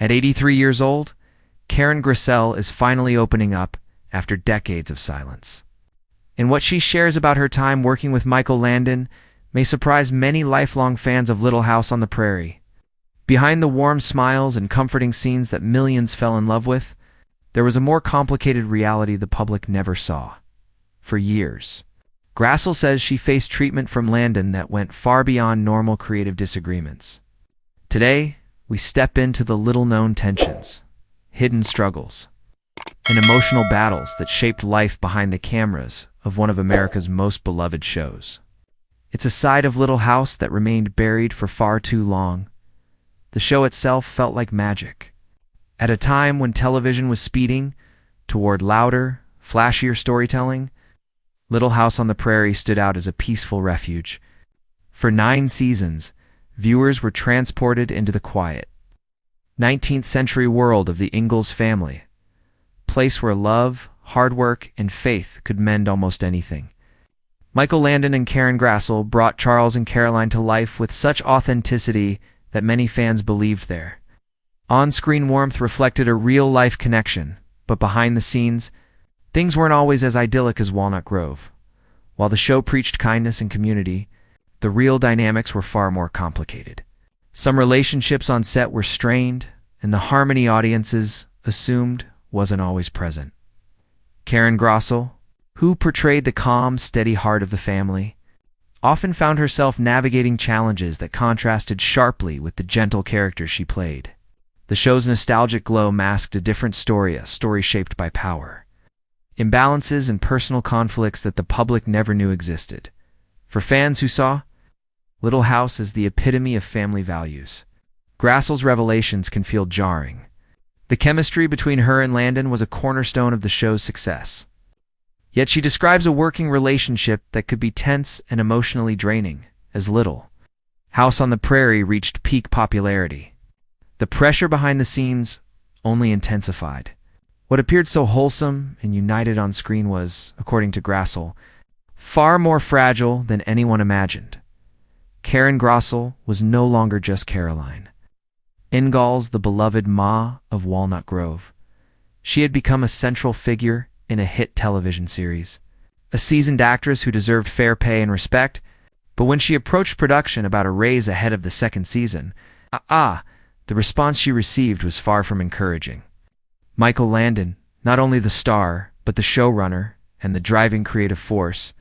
At 83 years old, Karen Grassle is finally opening up after decades of silence. And what she shares about her time working with Michael Landon may surprise many lifelong fans of Little House on the Prairie. Behind the warm smiles and comforting scenes that millions fell in love with, there was a more complicated reality the public never saw. For years, Grassle says she faced treatment from Landon that went far beyond normal creative disagreements. Today, we step into the little-known tensions, hidden struggles, and emotional battles that shaped life behind the cameras of one of America's most beloved shows. It's a side of Little House that remained buried for far too long. The show itself felt like magic. At a time when television was speeding toward louder, flashier storytelling, Little House on the Prairie stood out as a peaceful refuge. For 9 seasons, viewers were transported into the quiet, 19th-century world of the Ingalls family, a place where love, hard work, and faith could mend almost anything. Michael Landon and Karen Grassle brought Charles and Caroline to life with such authenticity that many fans believed their on-screen warmth reflected a real-life connection, but behind the scenes, things weren't always as idyllic as Walnut Grove. While the show preached kindness and community, the real dynamics were far more complicated. Some relationships on set were strained, and the harmony audiences assumed wasn't always present. Karen Grassle, who portrayed the calm, steady heart of the family, often found herself navigating challenges that contrasted sharply with the gentle character she played. The show's nostalgic glow masked a different story, a story shaped by power, imbalances, and personal conflicts that the public never knew existed. For fans who saw Little House as the epitome of family values, Grassle's revelations can feel jarring. The chemistry between her and Landon was a cornerstone of the show's success. Yet she describes a working relationship that could be tense and emotionally draining as Little House on the Prairie reached peak popularity. The pressure behind the scenes only intensified. What appeared so wholesome and united on screen was, according to Grassle, far more fragile than anyone imagined. Karen Grassle was no longer just Caroline. Ingalls, the beloved Ma of Walnut Grove. She had become a central figure in a hit television series, a seasoned actress who deserved fair pay and respect, but when she approached production about a raise ahead of the second season, the response she received was far from encouraging. Michael Landon, not only the star, but the showrunner and the driving creative force,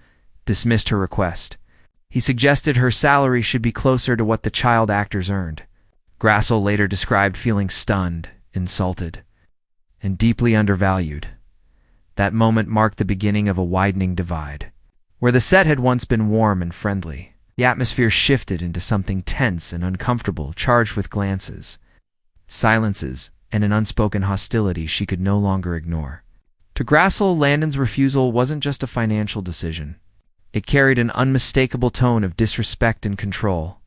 dismissed her request. He suggested her salary should be closer to what the child actors earned. Grassle later described feeling stunned, insulted, and deeply undervalued. That moment marked the beginning of a widening divide. Where the set had once been warm and friendly, the atmosphere shifted into something tense and uncomfortable, charged with glances, silences, and an unspoken hostility she could no longer ignore. To Grassle, Landon's refusal wasn't just a financial decision. It carried an unmistakable tone of disrespect and control.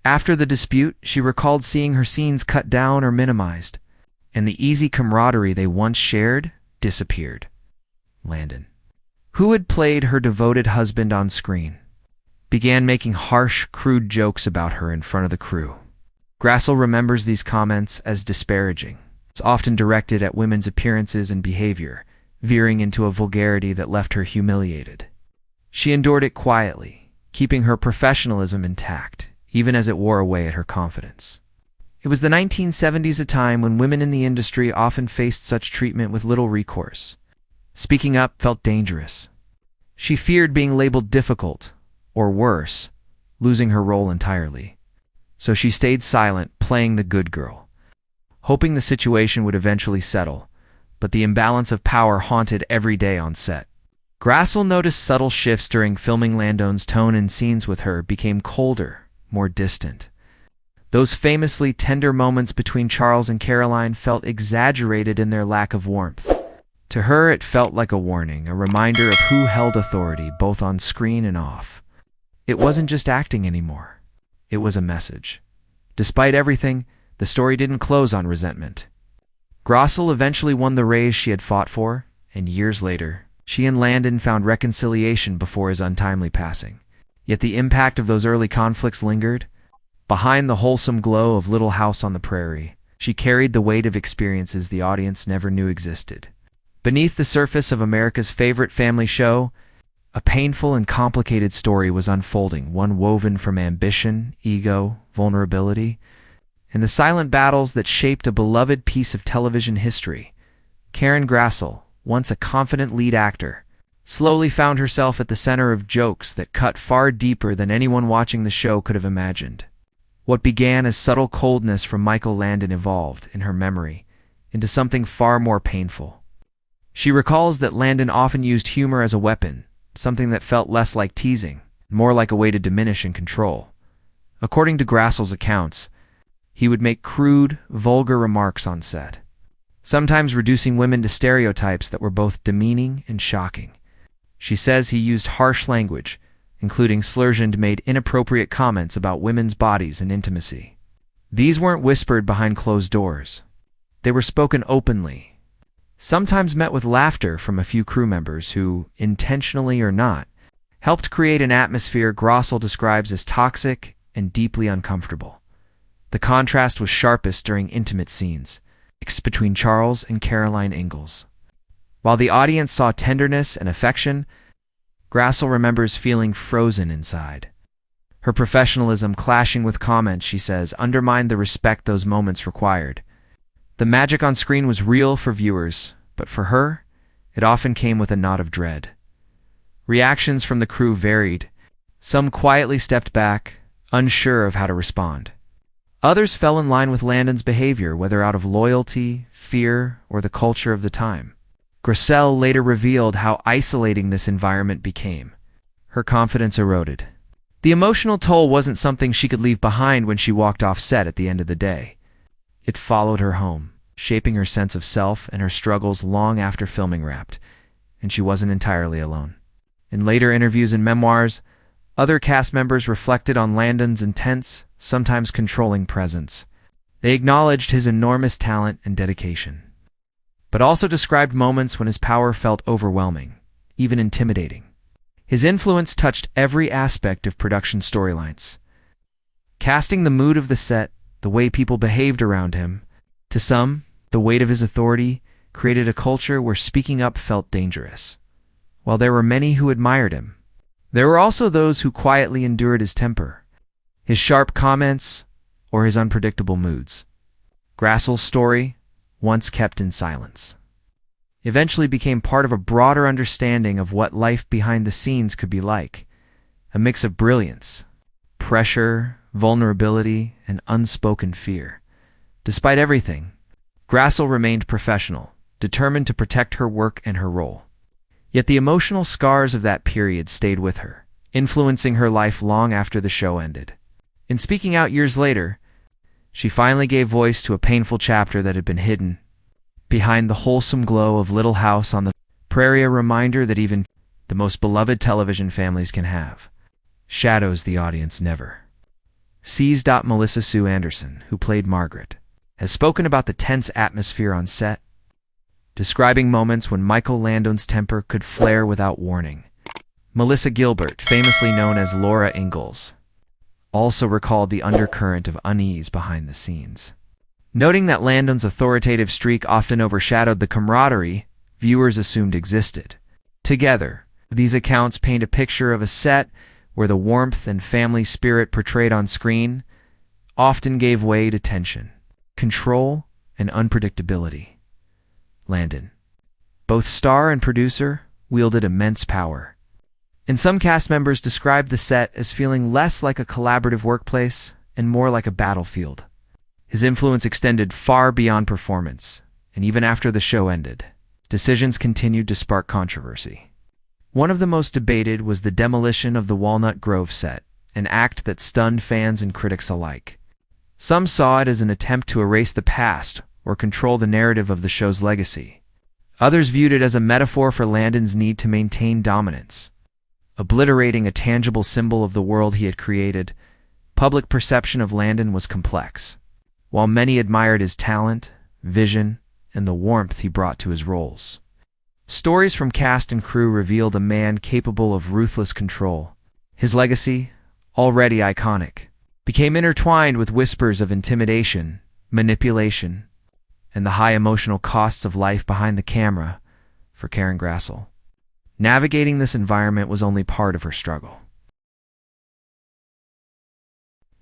After the dispute, she recalled seeing her scenes cut down or minimized, and the easy camaraderie they once shared disappeared. Landon, who had played her devoted husband on screen, began making harsh, crude jokes about her in front of the crew. Grassle remembers these comments as disparaging. It's often directed at women's appearances and behavior, veering into a vulgarity that left her humiliated. She endured it quietly, keeping her professionalism intact, even as it wore away at her confidence. It was the 1970s, a time when women in the industry often faced such treatment with little recourse. Speaking up felt dangerous. She feared being labeled difficult, or worse, losing her role entirely. So she stayed silent, playing the good girl, hoping the situation would eventually settle, but the imbalance of power haunted every day on set. Grassle noticed subtle shifts during filming. Landon's tone in scenes with her became colder, more distant. Those famously tender moments between Charles and Caroline felt exaggerated in their lack of warmth. To her, it felt like a warning, a reminder of who held authority, both on screen and off. It wasn't just acting anymore. It was a message. Despite everything, the story didn't close on resentment. Grassle eventually won the raise she had fought for, and years later, she and Landon found reconciliation before his untimely passing. Yet the impact of those early conflicts lingered. Behind the wholesome glow of Little House on the Prairie, She carried the weight of experiences the audience never knew existed. Beneath the surface of America's favorite family show, a painful and complicated story was unfolding, one woven from ambition, ego, vulnerability, and the silent battles that shaped a beloved piece of television history. Karen Grassle, once a confident lead actor, slowly found herself at the center of jokes that cut far deeper than anyone watching the show could have imagined. What began as subtle coldness from Michael Landon evolved, in her memory, into something far more painful. She recalls that Landon often used humor as a weapon, something that felt less like teasing, more like a way to diminish and control. According to Grassle's accounts, he would make crude, vulgar remarks on set, sometimes reducing women to stereotypes that were both demeaning and shocking. She says he used harsh language, including slurs and made inappropriate comments about women's bodies and intimacy. These weren't whispered behind closed doors. They were spoken openly, sometimes met with laughter from a few crew members who, intentionally or not, helped create an atmosphere Grassle describes as toxic and deeply uncomfortable. The contrast was sharpest during intimate scenes between Charles and Caroline Ingalls. While the audience saw tenderness and affection, Grassle remembers feeling frozen inside. Her professionalism clashing with comments, she says, undermined the respect those moments required. The magic on screen was real for viewers, but for her, it often came with a nod of dread. Reactions from the crew varied. Some quietly stepped back, unsure of how to respond. Others fell in line with Landon's behavior, whether out of loyalty, fear, or the culture of the time. Grassle later revealed how isolating this environment became. Her confidence eroded. The emotional toll wasn't something she could leave behind when she walked off set at the end of the day. It followed her home, shaping her sense of self and her struggles long after filming wrapped, and she wasn't entirely alone. In later interviews and memoirs, other cast members reflected on Landon's intense, sometimes controlling presence. They acknowledged his enormous talent and dedication, but also described moments when his power felt overwhelming, even intimidating. His influence touched every aspect of production storylines, casting the mood of the set, the way people behaved around him. To some, the weight of his authority created a culture where speaking up felt dangerous. While there were many who admired him, there were also those who quietly endured his temper, his sharp comments, or his unpredictable moods. Grassle's story, once kept in silence, eventually became part of a broader understanding of what life behind the scenes could be like, a mix of brilliance, pressure, vulnerability, and unspoken fear. Despite everything, Grassle remained professional, determined to protect her work and her role. Yet the emotional scars of that period stayed with her, influencing her life long after the show ended. In speaking out years later, she finally gave voice to a painful chapter that had been hidden behind the wholesome glow of Little House on the Prairie, a reminder that even the most beloved television families can have shadows the audience never sees. Melissa Sue Anderson, who played Margaret, has spoken about the tense atmosphere on set, describing moments when Michael Landon's temper could flare without warning. Melissa Gilbert, famously known as Laura Ingalls, also recalled the undercurrent of unease behind the scenes, noting that Landon's authoritative streak often overshadowed the camaraderie viewers assumed existed. Together, these accounts paint a picture of a set where the warmth and family spirit portrayed on screen often gave way to tension, control, and unpredictability. Landon, both star and producer, wielded immense power, and some cast members described the set as feeling less like a collaborative workplace and more like a battlefield. His influence extended far beyond performance, and even after the show ended, decisions continued to spark controversy. One of the most debated was the demolition of the Walnut Grove set, an act that stunned fans and critics alike. Some saw it as an attempt to erase the past or control the narrative of the show's legacy. Others viewed it as a metaphor for Landon's need to maintain dominance, obliterating a tangible symbol of the world he had created. Public perception of Landon was complex. While many admired his talent, vision, and the warmth he brought to his roles, stories from cast and crew revealed a man capable of ruthless control. His legacy, already iconic, became intertwined with whispers of intimidation, manipulation, and the high emotional costs of life behind the camera for Karen Grassle. Navigating this environment was only part of her struggle.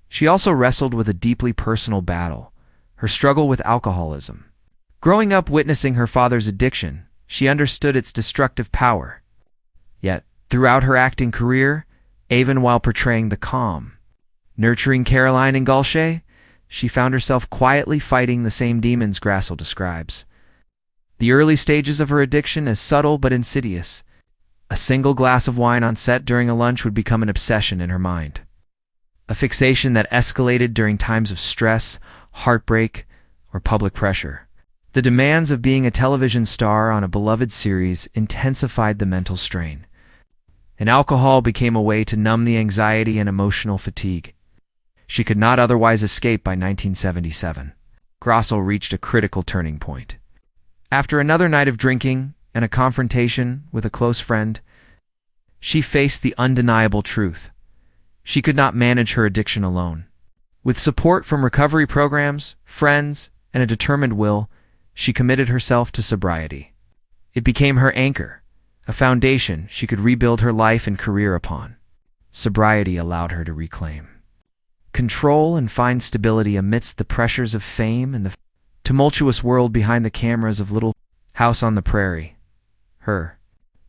She also wrestled with a deeply personal battle, her struggle with alcoholism. Growing up witnessing her father's addiction, she understood its destructive power. Yet, throughout her acting career, even while portraying the calm, nurturing Caroline in Galshay, she found herself quietly fighting the same demons Grassle describes. The early stages of her addiction as subtle but insidious. A single glass of wine on set during a lunch would become an obsession in her mind. A fixation that escalated during times of stress, heartbreak, or public pressure. The demands of being a television star on a beloved series intensified the mental strain, and alcohol became a way to numb the anxiety and emotional fatigue. She could not otherwise escape by 1977. Grassle reached a critical turning point. After another night of drinking and a confrontation with a close friend, she faced the undeniable truth. She could not manage her addiction alone. With support from recovery programs, friends, and a determined will, she committed herself to sobriety. It became her anchor, a foundation she could rebuild her life and career upon. Sobriety allowed her to reclaim control and find stability amidst the pressures of fame and the tumultuous world behind the cameras of Little House on the Prairie. Her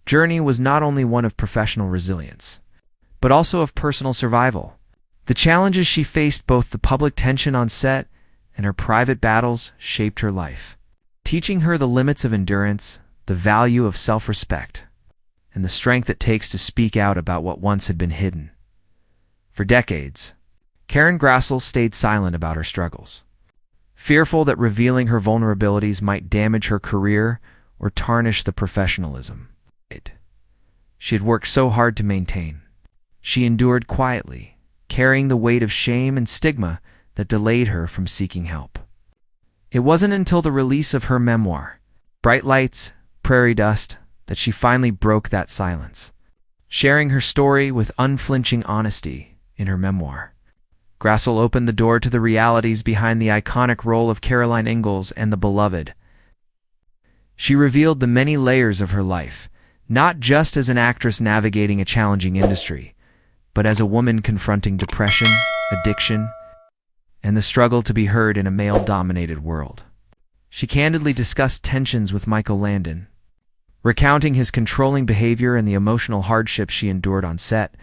journey was not only one of professional resilience, but also of personal survival. The challenges she faced, both the public tension on set and her private battles, shaped her life, teaching her the limits of endurance, the value of self-respect, and the strength it takes to speak out about what once had been hidden. For decades, Karen Grassle stayed silent about her struggles, fearful that revealing her vulnerabilities might damage her career or tarnish the professionalism she had worked so hard to maintain. She endured quietly, carrying the weight of shame and stigma that delayed her from seeking help. It wasn't until the release of her memoir, Bright Lights, Prairie Dust, that she finally broke that silence. Sharing her story with unflinching honesty in her memoir, Grassle opened the door to the realities behind the iconic role of Caroline Ingalls and The Beloved. She revealed the many layers of her life, not just as an actress navigating a challenging industry, but as a woman confronting depression, addiction, and the struggle to be heard in a male-dominated world. She candidly discussed tensions with Michael Landon, recounting his controlling behavior and the emotional hardships she endured on set,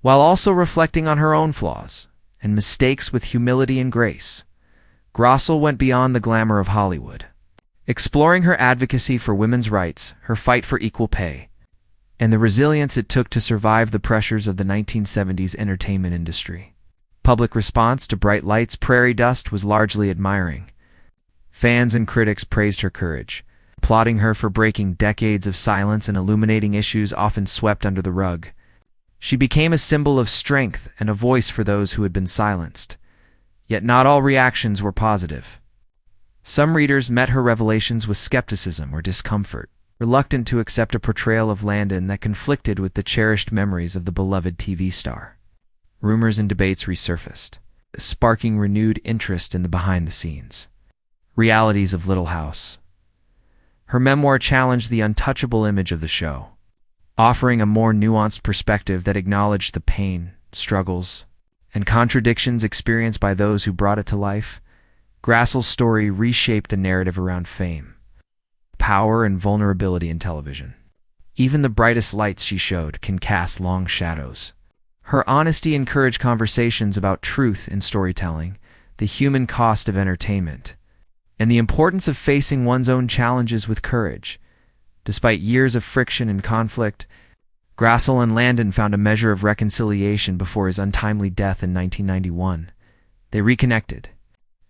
while also reflecting on her own flaws and mistakes with humility and grace. Grassle went beyond the glamour of Hollywood, exploring her advocacy for women's rights, her fight for equal pay, and the resilience it took to survive the pressures of the 1970s entertainment industry. Public response to Bright Lights, Prairie Dust was largely admiring. Fans and critics praised her courage, applauding her for breaking decades of silence and illuminating issues often swept under the rug. She became a symbol of strength and a voice for those who had been silenced. Yet not all reactions were positive. Some readers met her revelations with skepticism or discomfort, reluctant to accept a portrayal of Landon that conflicted with the cherished memories of the beloved TV star. Rumors and debates resurfaced, sparking renewed interest in the behind-the-scenes realities of Little House. Her memoir challenged the untouchable image of the show, offering a more nuanced perspective that acknowledged the pain, struggles, and contradictions experienced by those who brought it to life. Grassle's story reshaped the narrative around fame, power, and vulnerability in television. Even the brightest lights she showed can cast long shadows. Her honesty encouraged conversations about truth in storytelling, the human cost of entertainment, and the importance of facing one's own challenges with courage. Despite years of friction and conflict, Grassle and Landon found a measure of reconciliation before his untimely death in 1991. They reconnected,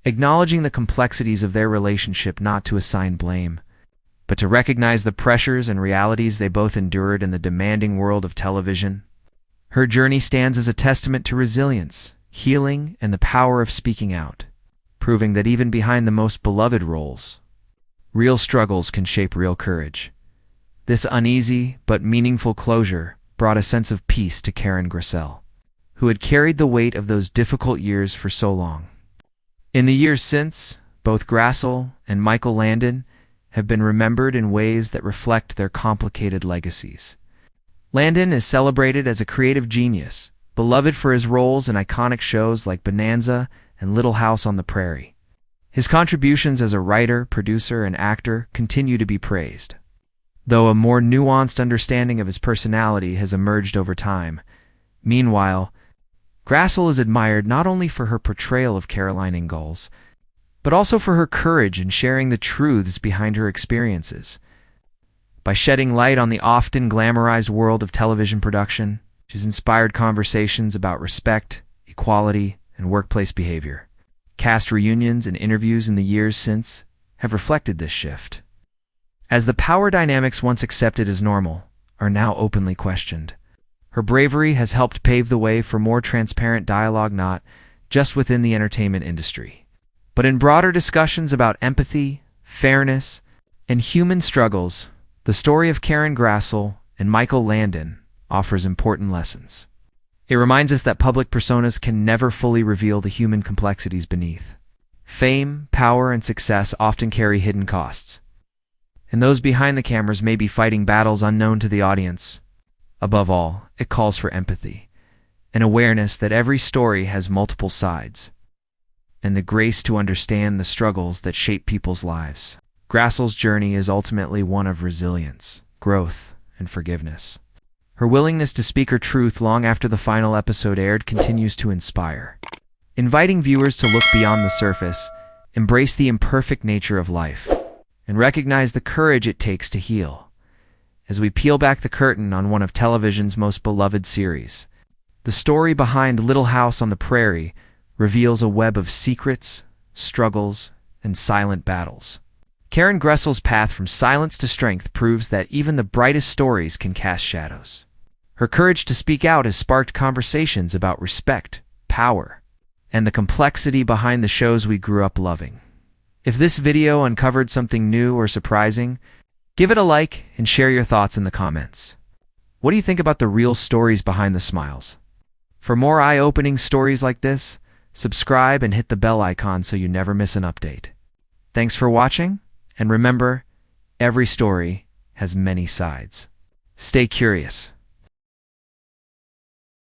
acknowledging the complexities of their relationship, not to assign blame, but to recognize the pressures and realities they both endured in the demanding world of television. Her journey stands as a testament to resilience, healing, and the power of speaking out, proving that even behind the most beloved roles, real struggles can shape real courage. This uneasy but meaningful closure brought a sense of peace to Karen Grassle, who had carried the weight of those difficult years for so long. In the years since, both Grassle and Michael Landon have been remembered in ways that reflect their complicated legacies. Landon is celebrated as a creative genius, beloved for his roles in iconic shows like Bonanza and Little House on the Prairie. His contributions as a writer, producer, and actor continue to be praised, though a more nuanced understanding of his personality has emerged over time. Meanwhile, Grassle is admired not only for her portrayal of Caroline Ingalls, but also for her courage in sharing the truths behind her experiences. By shedding light on the often glamorized world of television production, she's inspired conversations about respect, equality, and workplace behavior. Cast reunions and interviews in the years since have reflected this shift, as the power dynamics once accepted as normal are now openly questioned. Her bravery has helped pave the way for more transparent dialogue, not just within the entertainment industry, but in broader discussions about empathy, fairness, and human struggles. The story of Karen Grassle and Michael Landon offers important lessons. It reminds us that public personas can never fully reveal the human complexities beneath. Fame, power, and success often carry hidden costs, and those behind the cameras may be fighting battles unknown to the audience. Above all, it calls for empathy, an awareness that every story has multiple sides, and the grace to understand the struggles that shape people's lives. Grassle's journey is ultimately one of resilience, growth, and forgiveness. Her willingness to speak her truth long after the final episode aired continues to inspire, inviting viewers to look beyond the surface, embrace the imperfect nature of life, and recognize the courage it takes to heal. As we peel back the curtain on one of television's most beloved series, the story behind Little House on the Prairie reveals a web of secrets, struggles, and silent battles. Karen Grassle's path from silence to strength proves that even the brightest stories can cast shadows. Her courage to speak out has sparked conversations about respect, power, and the complexity behind the shows we grew up loving. If this video uncovered something new or surprising, give it a like and share your thoughts in the comments. What do you think about the real stories behind the smiles? For more eye-opening stories like this, subscribe and hit the bell icon so you never miss an update. Thanks for watching, and remember, every story has many sides. Stay curious.